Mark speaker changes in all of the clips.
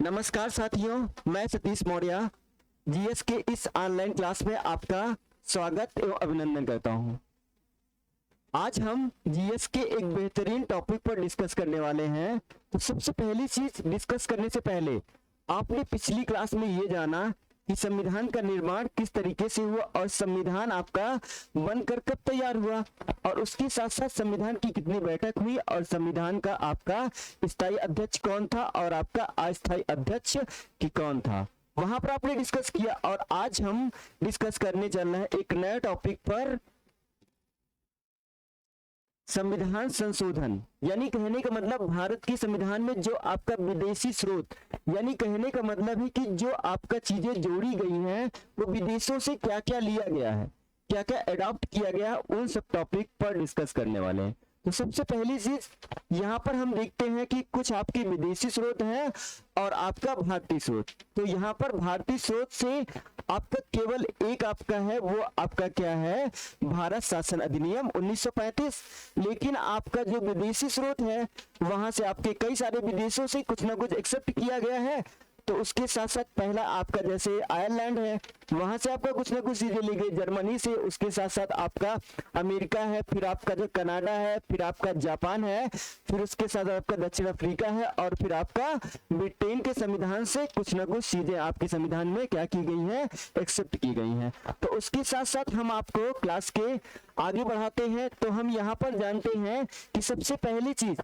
Speaker 1: नमस्कार साथियों, मैं सतीश मौर्य जीएस के इस ऑनलाइन क्लास में आपका स्वागत एवं अभिनंदन करता हूं। आज हम जीएस के एक बेहतरीन टॉपिक पर डिस्कस करने वाले हैं। तो सबसे पहली चीज डिस्कस करने से पहले आपने पिछली क्लास में ये जाना कि संविधान का निर्माण किस तरीके से हुआ और संविधान आपका बनकर कब तैयार हुआ, और उसके साथ साथ संविधान की कितनी बैठक हुई और संविधान का आपका स्थायी अध्यक्ष कौन था और आपका अस्थायी अध्यक्ष की कौन था, वहां पर आपने डिस्कस किया। और आज हम डिस्कस करने चल रहे हैं एक नए टॉपिक पर, संविधान संशोधन। यानी कहने का मतलब भारत के संविधान में जो आपका विदेशी स्रोत, यानी कहने का मतलब है कि जो आपका चीजें जोड़ी गई हैं वो विदेशों से क्या क्या लिया गया है, क्या क्या अडॉप्ट किया गया है, उन सब टॉपिक पर डिस्कस करने वाले हैं। तो सबसे पहली चीज यहाँ पर हम देखते हैं कि कुछ आपके विदेशी स्रोत हैं और आपका भारतीय स्रोत। तो यहाँ पर भारतीय स्रोत से आपका केवल एक आपका है, वो आपका क्या है, भारत शासन अधिनियम 1935। लेकिन आपका जो विदेशी स्रोत है वहां से आपके कई सारे विदेशों से कुछ ना कुछ एक्सेप्ट किया गया है। तो उसके साथ साथ पहला आपका जैसे आयरलैंड है, वहां से आपका कुछ ना कुछ चीजें ली गई, जर्मनी से, उसके साथ साथ आपका अमेरिका है, फिर आपका जो कनाडा है, फिर आपका जापान है, फिर उसके साथ आपका दक्षिण अफ्रीका है, और फिर आपका ब्रिटेन के संविधान से कुछ ना कुछ चीजें आपके संविधान में क्या की गई है, एक्सेप्ट की गई हैं। तो उसके साथ साथ हम आपको क्लास के आगे बढ़ाते हैं। तो हम यहाँ पर जानते हैं कि सबसे पहली चीज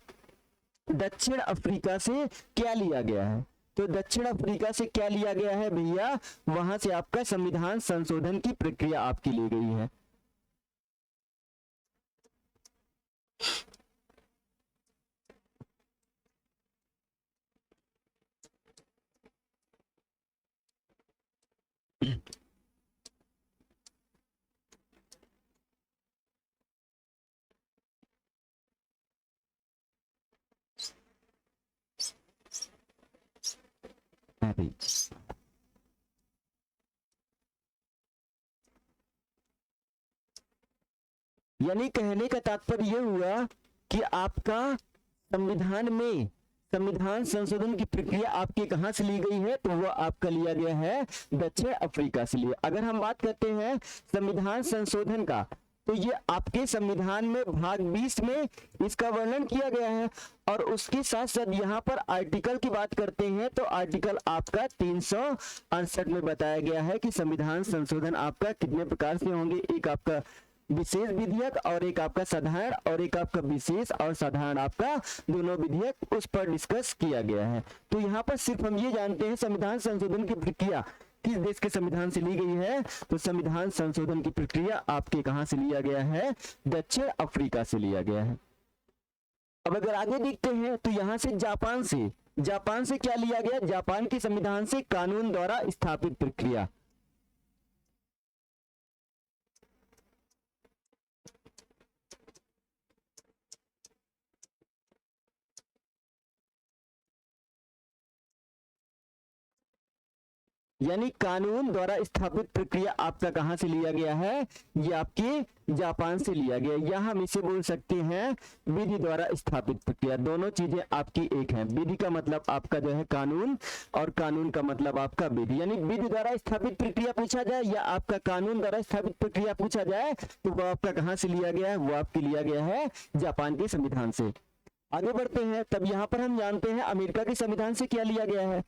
Speaker 1: दक्षिण अफ्रीका से क्या लिया गया है। तो दक्षिण अफ्रीका से क्या लिया गया है भैया, वहां से आपका संविधान संशोधन की प्रक्रिया आपकी ली गई है। यानी कहने का तात्पर्य यह हुआ कि आपका संविधान में संविधान संशोधन की प्रक्रिया आपकी कहां से ली गई है, तो वो आपका लिया गया है दक्षिण अफ्रीका से लिया। अगर हम बात करते हैं संविधान संशोधन का, तो ये आपके संविधान में भाग 20 में इसका वर्णन किया गया है। और उसके साथ साथ यहाँ पर आर्टिकल की बात करते हैं तो आर्टिकल आपका 368 में बताया गया है कि संविधान संशोधन आपका कितने प्रकार से होंगे, एक आपका विशेष विधेयक और एक आपका साधारण, और एक आपका विशेष और साधारण आपका दोनों विधेयक, उस पर डिस्कस किया गया है। तो यहाँ पर सिर्फ हम ये जानते हैं संविधान संशोधन की प्रक्रिया किस देश के संविधान से ली गई है, तो संविधान संशोधन की प्रक्रिया आपके कहां से लिया गया है, दक्षिण अफ्रीका से लिया गया है। अब अगर आगे देखते हैं तो यहां से जापान से क्या लिया गया, जापान के संविधान से कानून द्वारा स्थापित प्रक्रिया। यानी कानून द्वारा स्थापित प्रक्रिया आपका कहां से लिया गया है, ये आपके जापान से लिया गया, या हम इसे बोल सकते हैं विधि द्वारा स्थापित प्रक्रिया। दोनों चीजें आपकी एक हैं, विधि का मतलब आपका जो है कानून, और कानून का मतलब आपका विधि। यानी विधि द्वारा स्थापित प्रक्रिया पूछा जाए या आपका कानून द्वारा स्थापित प्रक्रिया पूछा जाए, तो वो आपका कहां से लिया गया है, वो आपके लिया गया है जापान के संविधान से। आगे बढ़ते हैं, तब यहां पर हम जानते हैं अमेरिका के संविधान से क्या लिया गया है।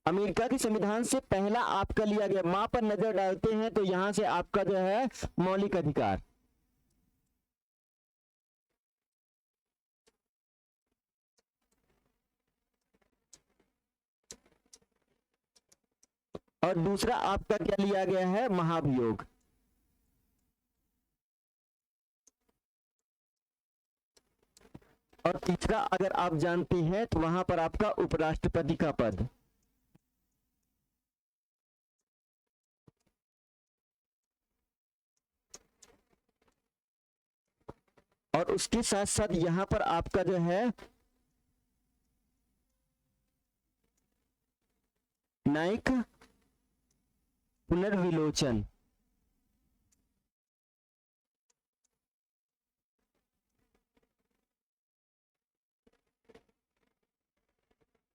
Speaker 1: अमेरिका के संविधान से पहला आपका लिया गया, मां पर नजर डालते हैं तो यहां से आपका जो है मौलिक अधिकार, और दूसरा आपका क्या लिया गया है, महाभियोग। और तीसरा अगर आप जानते हैं तो वहां पर आपका उपराष्ट्रपति का पद। और उसके साथ साथ यहां पर आपका जो है न्यायिक पुनर्विलोचन।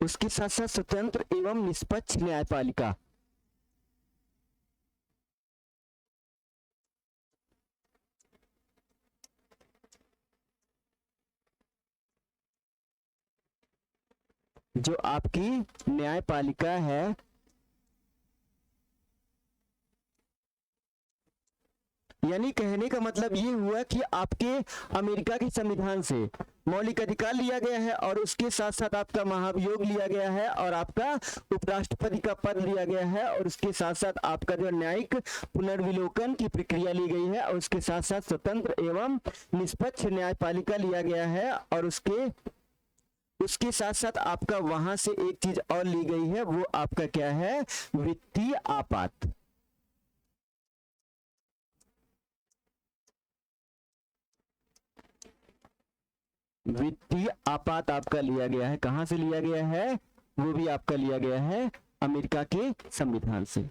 Speaker 1: उसके साथ साथ स्वतंत्र एवं निष्पक्ष न्यायपालिका। जो आपकी न्यायपालिका है यानी कहने का मतलब ये हुआ कि आपके अमेरिका के संविधान से मौलिक अधिकार लिया गया है और उसके साथ साथ आपका महाभियोग लिया गया है और आपका उपराष्ट्रपति का पद लिया गया है और उसके साथ साथ आपका जो न्यायिक पुनर्विलोकन की प्रक्रिया ली गई है और उसके साथ साथ स्वतंत्र एवं निष्पक्ष न्यायपालिका लिया गया है और उसके साथ साथ आपका वहां से एक चीज और ली गई है, वो आपका क्या है, वित्तीय आपात। वित्तीय आपात आपका लिया गया है, कहां से लिया गया है, वो भी आपका लिया गया है अमेरिका के संविधान से।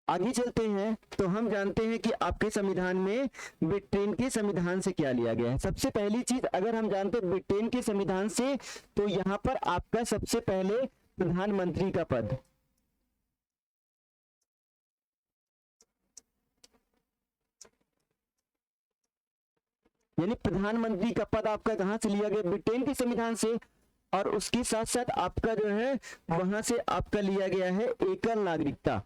Speaker 1: आगे चलते हैं तो हम जानते हैं कि आपके संविधान में ब्रिटेन के संविधान से क्या लिया गया है। सबसे पहली चीज अगर हम जानते हैं ब्रिटेन के संविधान से, तो यहां पर आपका सबसे पहले प्रधानमंत्री का पद, यानी प्रधानमंत्री का पद आपका कहां से लिया गया, ब्रिटेन के संविधान से। और उसके साथ साथ आपका जो है वहां से आपका लिया गया है एकल नागरिकता।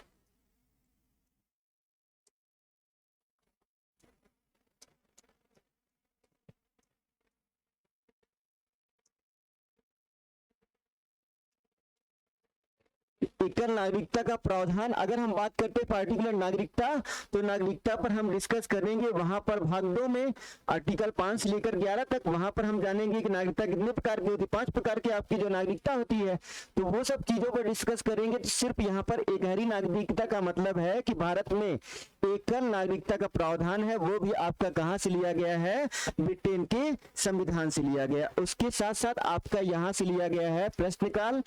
Speaker 1: एकल नागरिकता का प्रावधान, अगर हम बात करते हैं पार्टिकुलर नागरिकता, तो नागरिकता पर हम डिस्कस करेंगे वहां पर भाग 2 में आर्टिकल 5 से लेकर 11 तक। वहां पर हम जानेंगे कि नागरिकता कितने प्रकार की होती है, 5 प्रकार की आपकी जो नागरिकता होती है, तो वो सब चीजों पर डिस्कस करेंगे। तो सिर्फ यहाँ पर एकहरी नागरिकता का मतलब है कि भारत में एकल नागरिकता का प्रावधान है, वो भी आपका कहां से लिया गया है, ब्रिटेन के संविधान से लिया गया। उसके साथ साथ आपका यहां से लिया गया है प्रश्नकाल,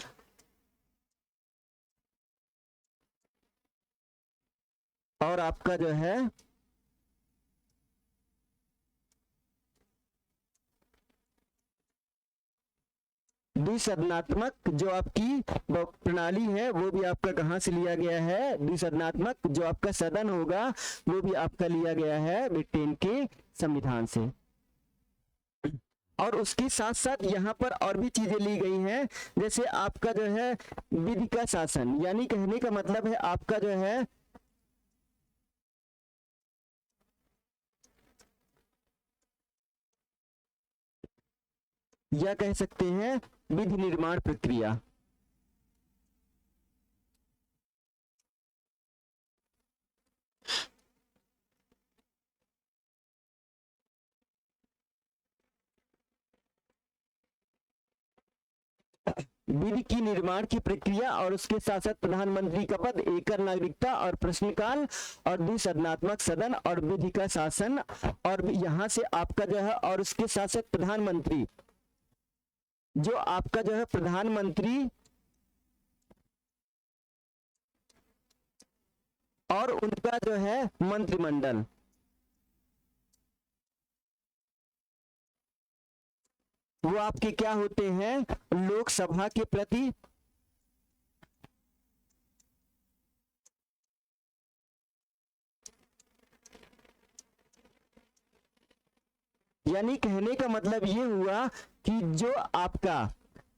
Speaker 1: और आपका जो है द्विसदनात्मक जो आपकी प्रणाली है, वो भी आपका कहां से लिया गया है, द्विसदनात्मक जो आपका सदन होगा वो भी आपका लिया गया है ब्रिटेन के संविधान से। और उसके साथ साथ यहाँ पर और भी चीजें ली गई हैं, जैसे आपका जो है विधि का शासन, यानी कहने का मतलब है आपका जो है या कह सकते हैं विधि निर्माण प्रक्रिया। विधि की निर्माण की प्रक्रिया और उसके साथ साथ प्रधानमंत्री का पद, एकल नागरिकता और प्रश्नकाल और द्विसदनात्मक सदन और विधि का शासन, और यहां से आपका जो है और उसके साथ साथ प्रधानमंत्री, जो आपका जो है प्रधानमंत्री और उनका जो है मंत्रिमंडल, वो आपके क्या होते हैं, लोकसभा के प्रति यानी कहने का मतलब ये हुआ कि जो आपका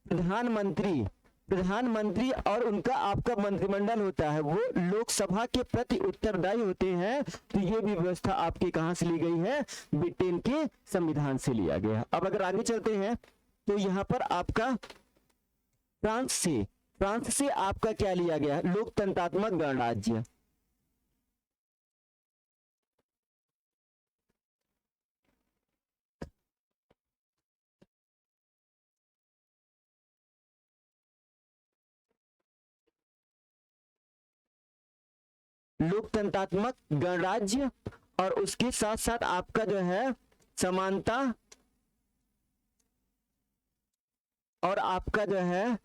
Speaker 1: प्रधानमंत्री और उनका आपका मंत्रिमंडल होता है, वो लोकसभा के प्रति उत्तरदायी होते हैं। तो ये भी व्यवस्था आपकी कहां से ली गई है, ब्रिटेन के संविधान से लिया गया। अब अगर आगे चलते हैं तो यहां पर आपका फ्रांस से आपका क्या लिया गया, लोकतंत्रात्मक गणराज्य। लोकतंत्रात्मक गणराज्य और उसके साथ साथ आपका जो है समानता और आपका जो है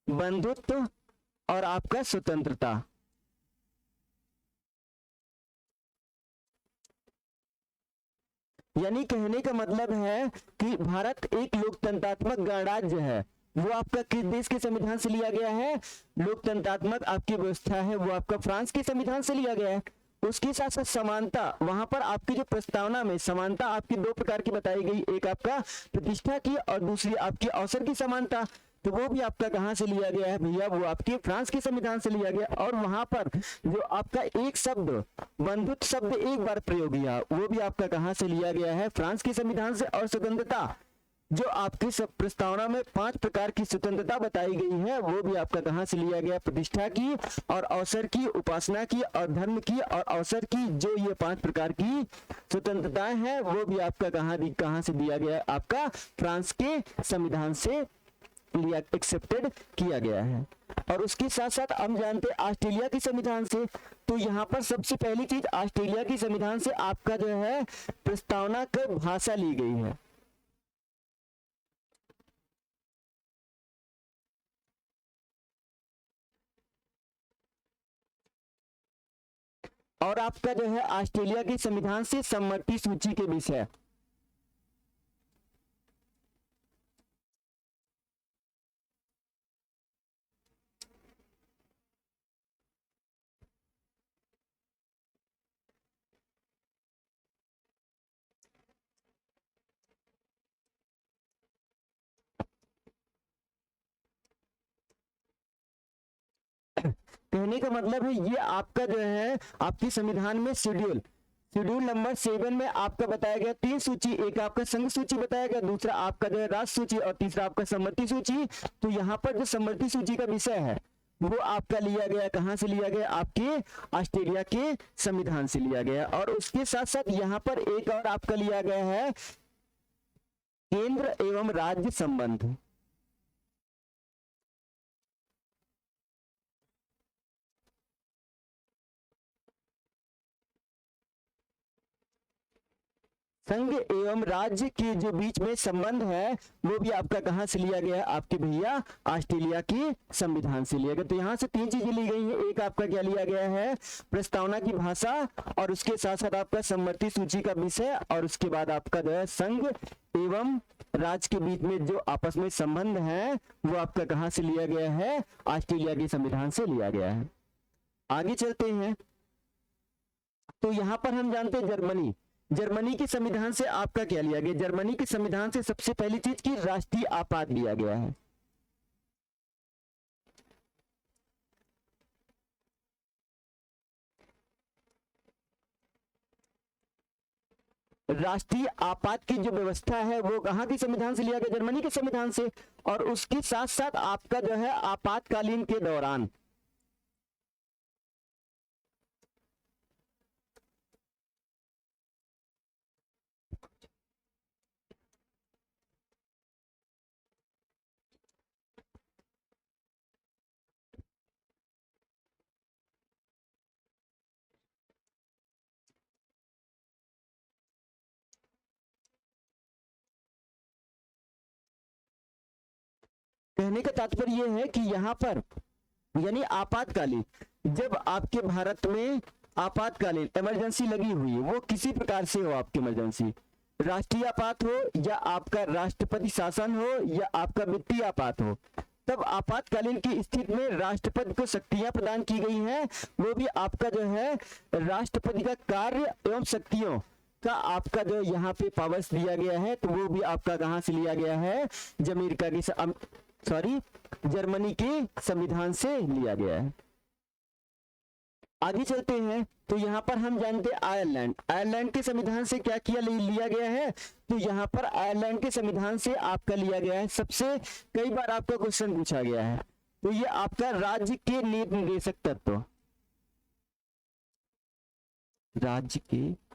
Speaker 1: बंधुत्व और आपका स्वतंत्रता। यानी कहने का मतलब है कि भारत एक लोकतंत्रात्मक गणराज्य है। वो आपका किस देश के संविधान से लिया गया है? लोकतंत्रात्मक आपकी व्यवस्था है वो आपका फ्रांस के संविधान से लिया गया है। उसके साथ साथ समानता, वहां पर आपकी जो प्रस्तावना में समानता आपकी दो प्रकार की बताई गई, एक आपका प्रतिष्ठा की और दूसरी आपकी अवसर की समानता। तो वो भी आपका कहां से लिया गया है भैया? वो आपके फ्रांस के संविधान से लिया गया। और वहां पर जो आपका एक शब्द बंधुत्व शब्द एक बार प्रयोग किया, वो भी आपका कहां से लिया गया है? फ्रांस के संविधान से। और स्वतंत्रता, जो आपकी सब प्रस्तावना में 5 प्रकार की स्वतंत्रता बताई गई है, वो भी आपका कहां से लिया गया? प्रतिष्ठा की और अवसर की, उपासना की और धर्म की और अवसर की, जो ये 5 प्रकार की स्वतंत्रताएं हैं, वो भी आपका कहां से दिया गया? आपका फ्रांस के संविधान से लिया, एक्सेप्टेड किया गया है। और उसके साथ साथ हम जानते हैं ऑस्ट्रेलिया के संविधान से। तो यहाँ पर सबसे पहली चीज ऑस्ट्रेलिया के संविधान से आपका जो है प्रस्तावना की भाषा ली गई है। और आपका जो है ऑस्ट्रेलिया के संविधान से सम्मति सूची के विषय। कहने का मतलब है ये आपका जो है आपके संविधान में शेड्यूल नंबर 7 में आपका बताया गया 3 सूची, एक आपका संघ सूची बताया गया, दूसरा आपका जो है राष्ट्र सूची और तीसरा आपका सम्मति सूची। तो यहाँ पर जो सम्मति सूची का विषय है वो आपका लिया गया, कहां से लिया गया? आपके ऑस्ट्रेलिया के संविधान से लिया गया। और उसके साथ साथ यहाँ पर एक और आपका लिया गया है केंद्र एवं राज्य संबंध। संघ एवं राज्य के जो बीच में संबंध है वो भी आपका कहां से लिया गया है? आपके भैया ऑस्ट्रेलिया के संविधान से लिया गया। तो यहाँ से 3 चीजें ली गई हैं। एक आपका क्या लिया गया है? प्रस्तावना की भाषा, और उसके साथ साथ आपका सम्मति सूची का विषय, और उसके बाद आपका जो है संघ एवं राज्य के बीच में जो आपस में संबंध है वो आपका कहां से लिया गया है? ऑस्ट्रेलिया के संविधान से लिया गया है। आगे चलते हैं। तो यहाँ पर हम जानते हैं जर्मनी के संविधान से आपका क्या लिया गया? जर्मनी के संविधान से सबसे पहली चीज की राष्ट्रीय आपात लिया गया है। राष्ट्रीय आपात की जो व्यवस्था है वो कहां के संविधान से लिया गया? जर्मनी के संविधान से। और उसके साथ साथ आपका जो है आपातकालीन के दौरान कहने का तात्पर्य यह है कि यहाँ पर यानी आपातकालीन, जब आपके भारत में आपातकालीन इमरजेंसी लगी हुई है, वो किसी प्रकार से हो, आपकी इमरजेंसी राष्ट्रीय आपात हो या आपका राष्ट्रपति शासन हो या आपका वित्तीय आपात हो, तब आपातकालीन की स्थिति में राष्ट्रपति को शक्तियां प्रदान की गई हैं। वो भी आपका जो है राष्ट्रपति का कार्य एवं शक्तियों का आपका जो यहाँ पे पावर्स दिया गया है, तो वो भी आपका कहां से लिया गया है? जर्मनी के संविधान से लिया गया है। आगे चलते हैं। तो यहाँ पर हम जानते हैं आयरलैंड के संविधान से क्या किया लिया गया है? तो यहाँ पर आयरलैंड के संविधान से आपका लिया गया है, सबसे कई बार आपका क्वेश्चन पूछा गया है, तो ये आपका राज्य के निर्देशक तत्व, राज्य के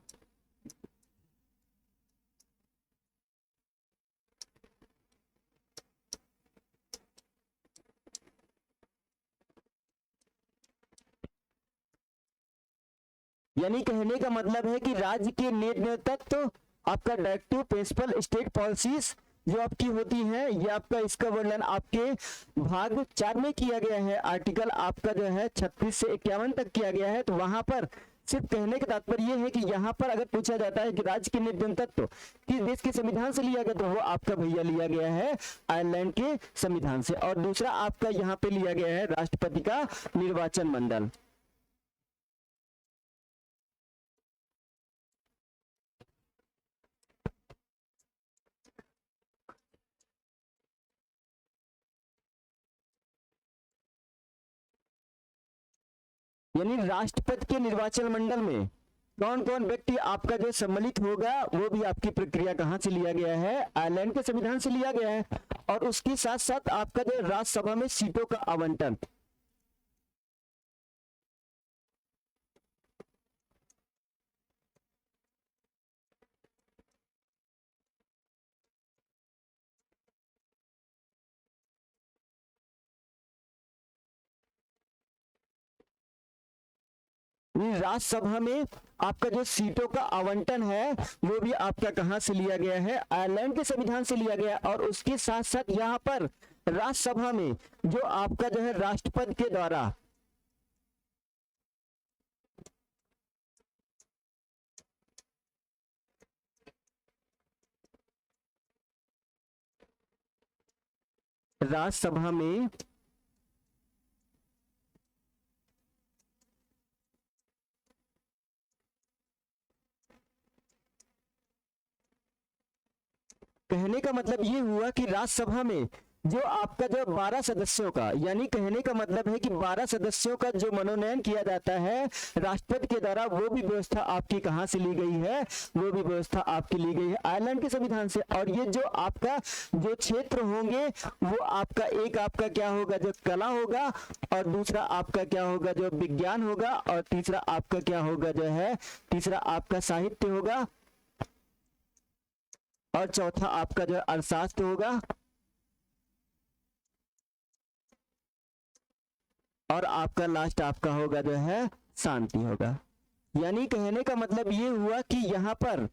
Speaker 1: यानी कहने का मतलब है कि राज्य के निर्णय तत्व आपका डायरेक्टिव प्रिंसिपल स्टेट पॉलिसीज जो आपकी होती हैं, ये आपका इसका वर्णन आपके भाग 4 में किया गया है। आर्टिकल आपका जो है 36 से 51 तक किया गया है। तो वहां पर सिर्फ कहने का तात्पर्य ये है कि यहाँ पर अगर पूछा जाता है कि राज्य के निर्देशन तत्व किस देश के संविधान से लिया गया, तो वो आपका भैया लिया गया है आयरलैंड के संविधान से। और दूसरा आपका यहाँ पे लिया गया है राष्ट्रपति का निर्वाचन मंडल। यानी राष्ट्रपति के निर्वाचन मंडल में कौन कौन व्यक्ति आपका जो सम्मिलित होगा, वो भी आपकी प्रक्रिया कहां से लिया गया है, आयरलैंड के संविधान से लिया गया है। और उसके साथ साथ आपका जो राज्यसभा में सीटों का आवंटन, राज्यसभा में आपका जो सीटों का आवंटन है वो भी आपका कहां से लिया गया है, आयरलैंड के संविधान से लिया गया। और उसके साथ साथ यहाँ पर राज्यसभा में जो आपका जो है राष्ट्रपति के द्वारा राज्यसभा में कहने का मतलब ये हुआ कि राज्यसभा में जो आपका जो 12 सदस्यों का, यानी कहने का मतलब है कि 12 सदस्यों का जो मनोनयन किया जाता है राष्ट्रपति के द्वारा, वो भी व्यवस्था आपकी कहां से ली गई है, वो भी व्यवस्था आपकी ली गई है आयरलैंड के संविधान से। और ये जो आपका जो क्षेत्र होंगे वो आपका एक आपका क्या होगा, जो कला होगा, और दूसरा आपका क्या होगा, जो विज्ञान होगा, और तीसरा आपका क्या होगा, जो है तीसरा आपका साहित्य होगा, और चौथा आपका जो अर्थशास्त्र होगा, और आपका लास्ट आपका होगा जो है शांति होगा। यानी कहने का मतलब ये हुआ कि यहाँ पर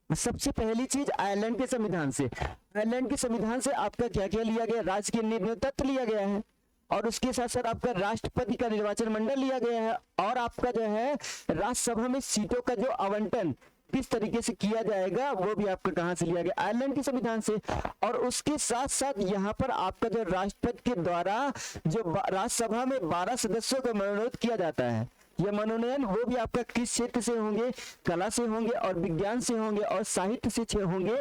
Speaker 1: सबसे पहली चीज आयरलैंड के संविधान से, आयरलैंड के संविधान से आपका क्या क्या लिया गया, राज्य के निर्णय तत्व लिया गया है, और उसके साथ साथ आपका राष्ट्रपति का निर्वाचन मंडल लिया गया है, और आपका जो है राज्यसभा में सीटों का जो आवंटन किस तरीके से किया जाएगा वो भी आपका कहां से लिया गया, आयरलैंड के संविधान से। और उसके साथ साथ यहाँ पर आपका जो राष्ट्रपति के द्वारा जो राज्यसभा में 12 सदस्यों का मनोनीत किया जाता है, यह मनोनयन वो भी आपका किस क्षेत्र से होंगे, कला से होंगे, और विज्ञान से होंगे, और साहित्य से होंगे,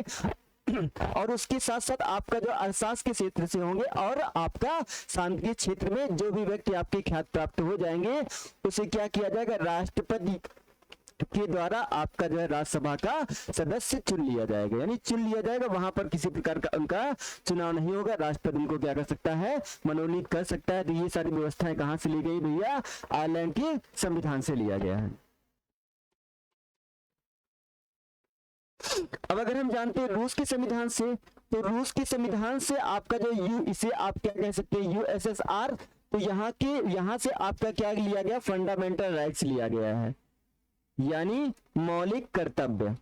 Speaker 1: और उसके साथ साथ आपका जो अर्थशास्त्र के क्षेत्र से होंगे, और आपका शांति के क्षेत्र में जो भी व्यक्ति आपके ख्याति प्राप्त हो जाएंगे उसे क्या किया जाएगा, राष्ट्रपति के द्वारा आपका जो है राज्यसभा का सदस्य चुन लिया जाएगा। यानी चुन लिया जाएगा, वहां पर किसी प्रकार का उनका चुनाव नहीं होगा, राष्ट्रपति उनको क्या कर सकता है, मनोनीत कर सकता है। तो ये सारी व्यवस्थाएं कहां से ली गई भैया, आयरलैंड के संविधान से लिया गया है। अब अगर हम जानते हैं रूस के संविधान से, तो रूस के संविधान से आपका जो इसे आप क्या कह सकते हैं, यूएसएसआर, तो यहाँ से आपका क्या लिया गया, फंडामेंटल राइट्स लिया गया है, यानी मौलिक कर्तव्य।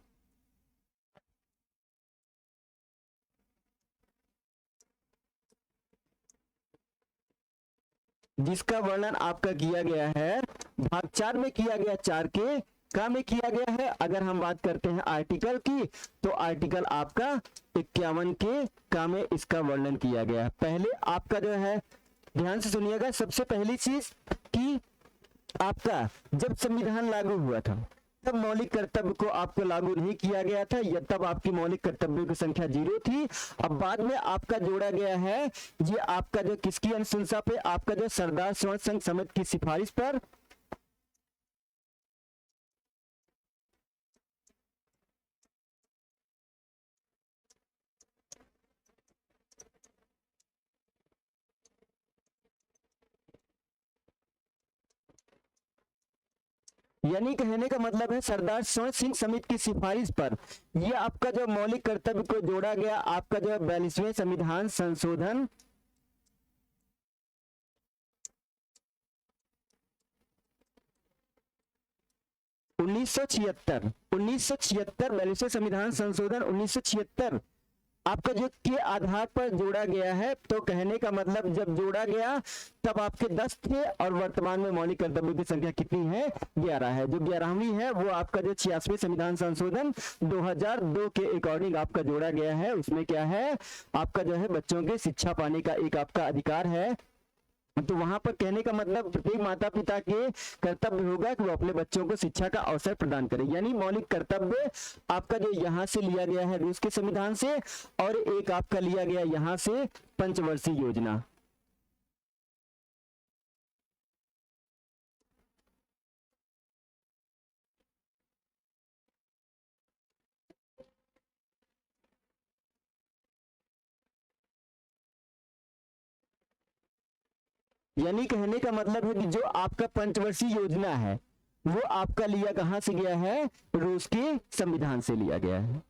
Speaker 1: जिसका वर्णन आपका किया गया है भाग 4 में किया गया, 4 के का में किया गया है। अगर हम बात करते हैं आर्टिकल की, तो आर्टिकल आपका 51 के का में इसका वर्णन किया गया है। पहले आपका जो है ध्यान से सुनिएगा, सबसे पहली चीज कि आपका जब संविधान लागू हुआ था तब मौलिक कर्तव्य को आपको लागू नहीं किया गया था, या तब आपकी मौलिक कर्तव्यों की संख्या 0 थी। अब बाद में आपका जोड़ा गया है, ये आपका जो किसकी अनुशंसा पे, आपका जो सरदार स्वर्ण संघ समिति की सिफारिश पर, यानी कहने का मतलब है सरदार स्वर्ण सिंह समिति की सिफारिश पर ये आपका जो मौलिक कर्तव्य को जोड़ा गया, आपका जो 42वें संविधान संशोधन 1976 42वें संविधान संशोधन 1976 आपका जो के आधार पर जोड़ा गया है, तो कहने का मतलब जब जोड़ा गया तब आपके 10 थे और वर्तमान में मौलिक कर्तव्यों की संख्या कितनी है, 11 है। जो 11वीं है वो आपका जो 86वें संविधान संशोधन 2002 के अकॉर्डिंग आपका जोड़ा गया है। उसमें क्या है, आपका जो है बच्चों के शिक्षा पाने का एक आपका अधिकार है। तो वहां पर कहने का मतलब प्रत्येक माता पिता के कर्तव्य होगा कि वो अपने बच्चों को शिक्षा का अवसर प्रदान करें। यानी मौलिक कर्तव्य आपका जो यहाँ से लिया गया है रूस के संविधान से, और एक आपका लिया गया यहाँ से पंचवर्षीय योजना। यानी कहने का मतलब है कि जो आपका पंचवर्षीय योजना है वो आपका लिया कहां से गया है, रूस के संविधान से लिया गया है।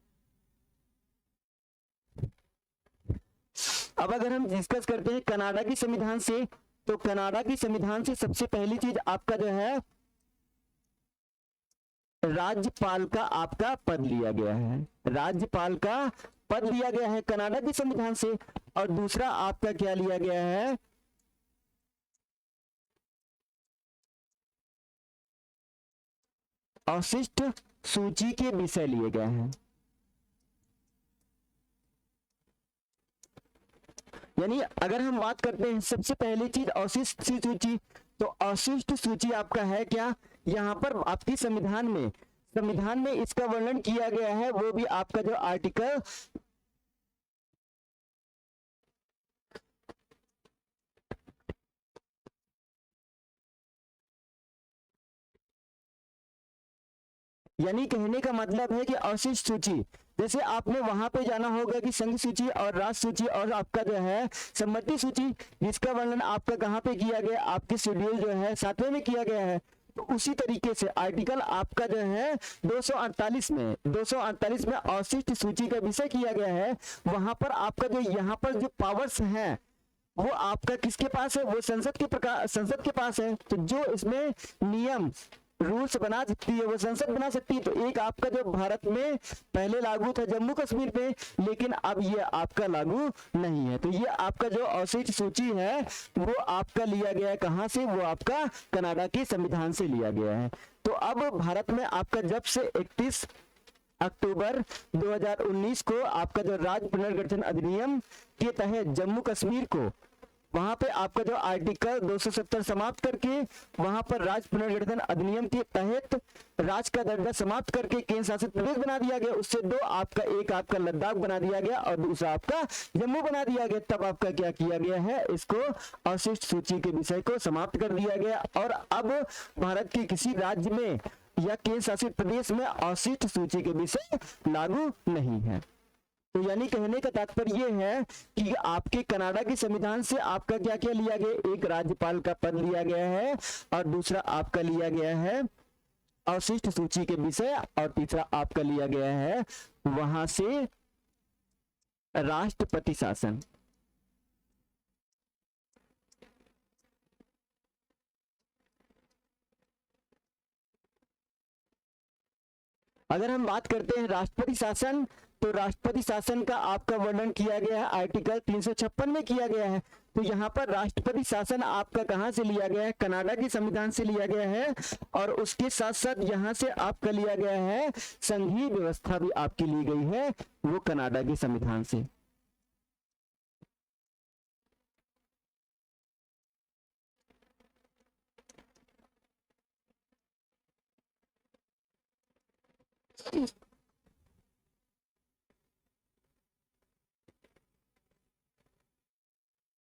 Speaker 1: अब अगर हम डिस्कस करते हैं कनाडा की संविधान से, तो कनाडा की संविधान से सबसे पहली चीज आपका जो है राज्यपाल का आपका पद लिया गया है। राज्यपाल का पद लिया गया है कनाडा की संविधान से। और दूसरा आपका क्या लिया गया है, अवशिष्ट सूची के विषय लिए गए हैं। यानी अगर हम बात करते हैं सबसे पहली चीज अवशिष्ट सूची, तो अवशिष्ट सूची आपका है क्या, यहां पर आपकी संविधान में इसका वर्णन किया गया है। वो भी आपका जो आर्टिकल यानी कहने का मतलब है कि अवशिष्ट सूची, जैसे आपने वहां पे जाना होगा कि संघ सूची और राष्ट्र सूची और आपका जो है सम्मति सूची, जिसका वर्णन आपका कहां पे किया गया, आपके शेड्यूल जो है 7वें में किया गया है। तो उसी तरीके से आर्टिकल आपका जो है 248 में अवशिष्ट सूची का विषय किया गया है। वहां पर आपका जो यहाँ पर जो पावर्स हैं वो आपका किसके पास है, वो संसद के पास है। तो जो इसमें नियम रूल्स बना सकती है वो संसद बना सकती है। तो एक आपका जो भारत में पहले लागू था जम्मू कश्मीर पे, लेकिन अब ये आपका लागू नहीं है। तो ये आपका जो अवशिष्ट सूची है वो आपका लिया गया है कहां से, वो आपका कनाडा के संविधान से लिया गया है। तो अब भारत में आपका जब से 31 अक्टूबर 2019 को आपका जो राज्य पुनर्गठन अधिनियम के तहत जम्मू कश्मीर को वहां पे आपका जो आर्टिकल 270 समाप्त करके वहां पर राज्य पुनर्गठन अधिनियम के तहत राज्य का दर्जा समाप्त करके केंद्र शासित प्रदेश बना दिया गया। उससे दो आपका, एक आपका लद्दाख बना दिया गया और दूसरा आपका जम्मू बना दिया गया। तब आपका क्या किया गया है, इसको अवशिष्ट सूची के विषय को समाप्त कर दिया गया। और अब भारत के किसी राज्य में या केंद्र शासित प्रदेश में अवशिष्ट सूची के विषय लागू नहीं है। तो यानी कहने का तात्पर्य यह है कि आपके कनाडा के संविधान से आपका क्या क्या लिया गया, एक राज्यपाल का पद लिया गया है और दूसरा आपका लिया गया है अवशिष्ट सूची के विषय, और तीसरा आपका लिया गया है वहां से राष्ट्रपति शासन। अगर हम बात करते हैं राष्ट्रपति शासन, तो राष्ट्रपति शासन का आपका वर्णन किया गया है आर्टिकल 356 में किया गया है। तो यहाँ पर राष्ट्रपति शासन आपका कहां से लिया गया है, कनाडा के संविधान से लिया गया है। और उसके साथ साथ यहाँ से आपका लिया गया है संघीय व्यवस्था भी आपकी ली गई है, वो कनाडा के संविधान से।